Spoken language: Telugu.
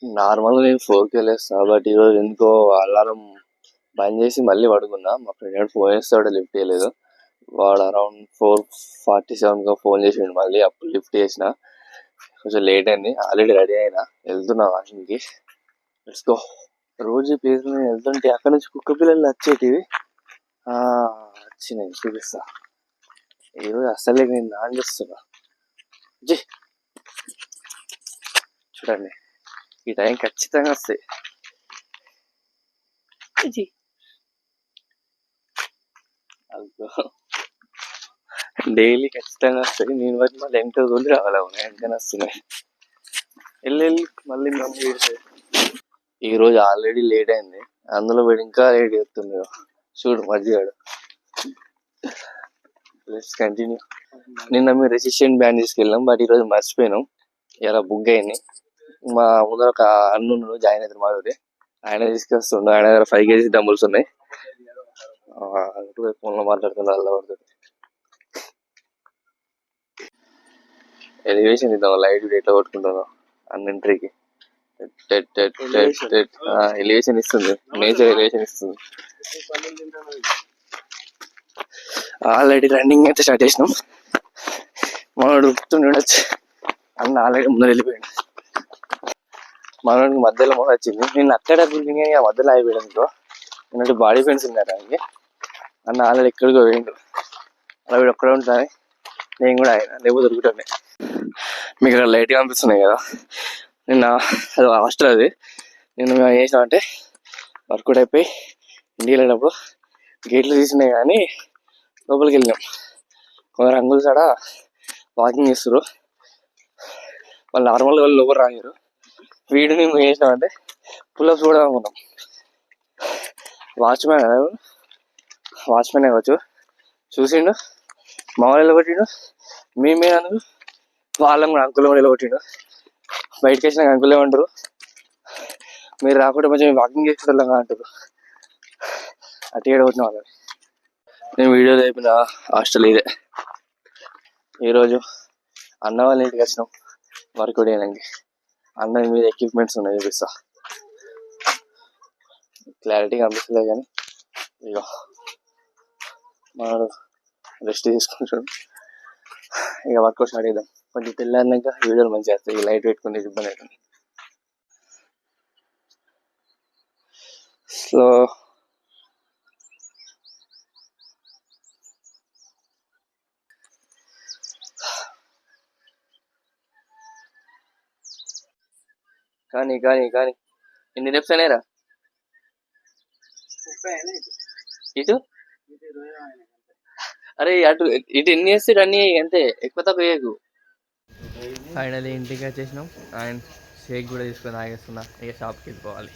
నార్మల్గా నేను 4కి వెళ్ళేస్తా, బట్ ఈరోజు ఎందుకో అలారం బంద్ చేసి మళ్ళీ పడుకున్నా. మా ఫ్రెండ్ ఫోన్ చేస్తాడు, లిఫ్ట్ చేయలేదు. వాడు అరౌండ్ 4:47గా ఫోన్ చేసిండు, మళ్ళీ అప్పుడు లిఫ్ట్ చేసిన. కొంచెం లేట్ అయింది, ఆల్రెడీ రెడీ అయినా, వెళ్తున్నా వాకింగ్కి. Let's go. రోజు ప్లేస్ మీద వెళ్తుంటే అక్కడ నుంచి కుక్క పిల్లలు వచ్చేటివి వచ్చినాయి, చూపిస్తా. ఈరోజు అసలే నేను నాన్ చేస్తున్నా. జీ చూడండి, ఈ టైం ఖచ్చితంగా వస్తాయి. డైలీ ఖచ్చితంగా వస్తాయి. నేను బట్టి మళ్ళీ వెనక తోలి రావాలి, వెనకనే వస్తున్నాయి. వెళ్ళి మళ్ళీ మమ్మీ ఈ రోజు ఆల్రెడీ లేట్ అయింది, అందులో వీడు ఇంకా లేట్ చేస్తుంది. చూడు మధ్యగాడు. Let's continue. నిన్న మీరు రెసిస్టెంట్ బ్యాండ్ తీసుకెళ్ళాం, బట్ ఈరోజు మర్చిపోయినాం. ఇలా బుక్ అయింది. మా ముందర ఒక అన్ను జాయిన్ అవుతారు మాధురి, ఆయన తీసుకొస్తుండే. ఆయన దగ్గర 5 kg డంబుల్స్ ఉన్నాయి. ఫోన్లో మాట్లాడుతున్నారు, అలా పడుతుంది. ఎలివేషన్ ఇద్దాం, లైట్ ఎట్లా కొట్టుకుంటాను అన్నింటికి. ఎలివేషన్ ఇస్తుంది, నేచర్ ఎలివేషన్ ఇస్తుంది. ఆల్రెడీ రన్నింగ్ అయితే స్టార్ట్ చేసినాం. మనోడు ఉడుతుండొచ్చు, అన్న ఆల్రెడీ ముందు వెళ్ళిపోయాడు. మనోడికి మధ్యలో మొహం వచ్చింది. నేను అక్కడ గురించి మధ్యలో అయిపోయాడు అనుకో. నేను బాడీ పెయిన్స్ ఉన్నాయి ఆయనకి. అన్న ఆల్రెడీ ఎక్కడికో పోయిండు. అలా వీడు ఒక్కడే ఉంటాను, నేను కూడా ఆయన లేకపోతే దొరుకుతాను. మీకు అక్కడ లైట్గా అనిపిస్తున్నాయి కదా, నిన్న అది హాస్టల్. అది నేను ఏం చేసినామంటే వర్కౌట్ అయిపోయి ఇంటికి వెళ్ళేటప్పుడు గేట్లు తీసినాయి కానీ లోపలికి వెళ్ళినాం. కొందరు అంగులు సాడ వాకింగ్ చేస్తారు, వాళ్ళు నార్మల్గా వాళ్ళు లోపల రాగారు. వీడిని మేము ఏం చేసినామంటే పుల్అప్స్ కూడా అనుకున్నాం. వాచ్మెన్ అవ్వచ్చు చూసిండు, మా వాళ్ళు నిలబట్టిండు. మేమే అందుకు వాళ్ళని కూడా అంకుల్ కూడా నిలబట్టిండు. బయటకు వచ్చినాక అంకుల్ ఏమంటారు, మీరు రాకుండా కొంచెం వాకింగ్ చేసుకుంటాం అంటారు. అటు ఏడబట్టిన వాళ్ళని. నేను వీడియో అయిపోయిన హాస్టల్ ఇదే. ఈరోజు అన్న వాళ్ళ ఇంటికి వచ్చినాం వర్కౌట్ చేయడానికి. అన్న మీద ఎక్విప్మెంట్స్ ఉన్నాయి, చూపిస్తా. క్లారిటీగా అనిపిస్తలేదు కానీ ఇక మనడు రెస్ట్ తీసుకుంటాడు. ఇక వర్కౌట్ స్టార్ట్ చేద్దాం. కొంచెం తెల్లారినాక వీడియోలు మంచిగా వస్తాయి. లైట్ పెట్టుకుని ఇబ్బంది అవుతుంది. స్లో. కానీ కానీ కానీ ఎన్ని రెప్స్ అయినారా ఇటు? అరే అటు ఇటు ఎన్ని వేస్తే అన్నీ అంతే, ఎక్కువ తక్కువ వేయకు. ఫైనల్లీ ఇంటికి వచ్చేసినాం అండ్ షేక్ కూడా తీసుకొని తాగేస్తున్నా. ఇక షాప్కి వెళ్ళిపోవాలి.